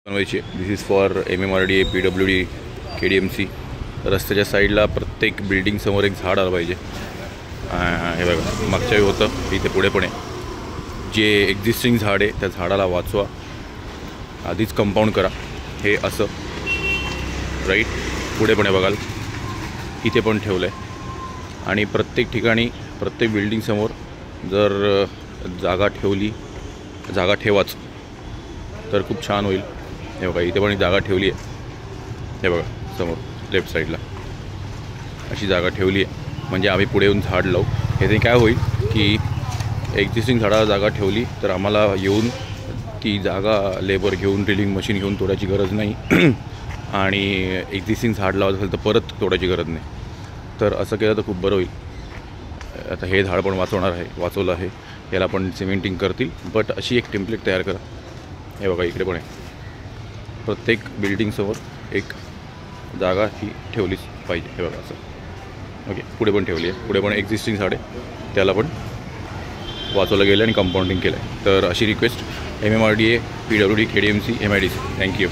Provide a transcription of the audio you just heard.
बनवायची. This is for MMRDA, PWD, KDMC. रस्त्याच्या साईडला प्रत्येक बिल्डिंग समोर एक झाड आलं पाहिजे. हे बघा मागच्या वेळी होतं इथे पुढे पण आहे. जे एक्झिस्टिंग झाड आहे त्या झाडाला वाचवा, आधीच कंपाऊंड करा. हे असं राईट पुढे पण आहे बघाल, इथे पण ठेवलं आहे. आणि प्रत्येक ठिकाणी प्रत्येक बिल्डिंग समोर जर जागा ठेवाच तर खूप छान होईल. हे बघा इथे पण एक जागा ठेवली आहे. हे बघा समोर लेफ्ट साईडला अशी जागा ठेवली आहे. म्हणजे आम्ही पुढे येऊन झाड लावू. ह्याने काय होईल की एक्झिस्टिंग झाडाला जागा ठेवली तर आम्हाला येऊन ती जागा लेबर घेऊन ड्रिलिंग मशीन घेऊन तोडायची गरज नाही. आणि एक्झिस्टिंग झाड लावायचं असेल तर परत तोडायची गरज नाही. तर असं केलं तर खूप बरं होईल. आता हे झाड पण वाचवलं आहे. याला पण सिमेंटिंग करतील. बट अशी एक टेम्पलेट तयार करा. हे बघा इकडे पण आहे. प्रत्येक बिल्डिंगसमोर एक जागा ही ठेवलीच पाहिजे. हे बघा असं ओके. पुढे पण ठेवली आहे. पुढे पण एक्झिस्टिंग झाड आहे त्याला पण वाचवलं गेलं आणि कंपाऊंडिंग केलं आहे. तर अशी request MMRDA, PWD, KDMC, MIDC. Thank you.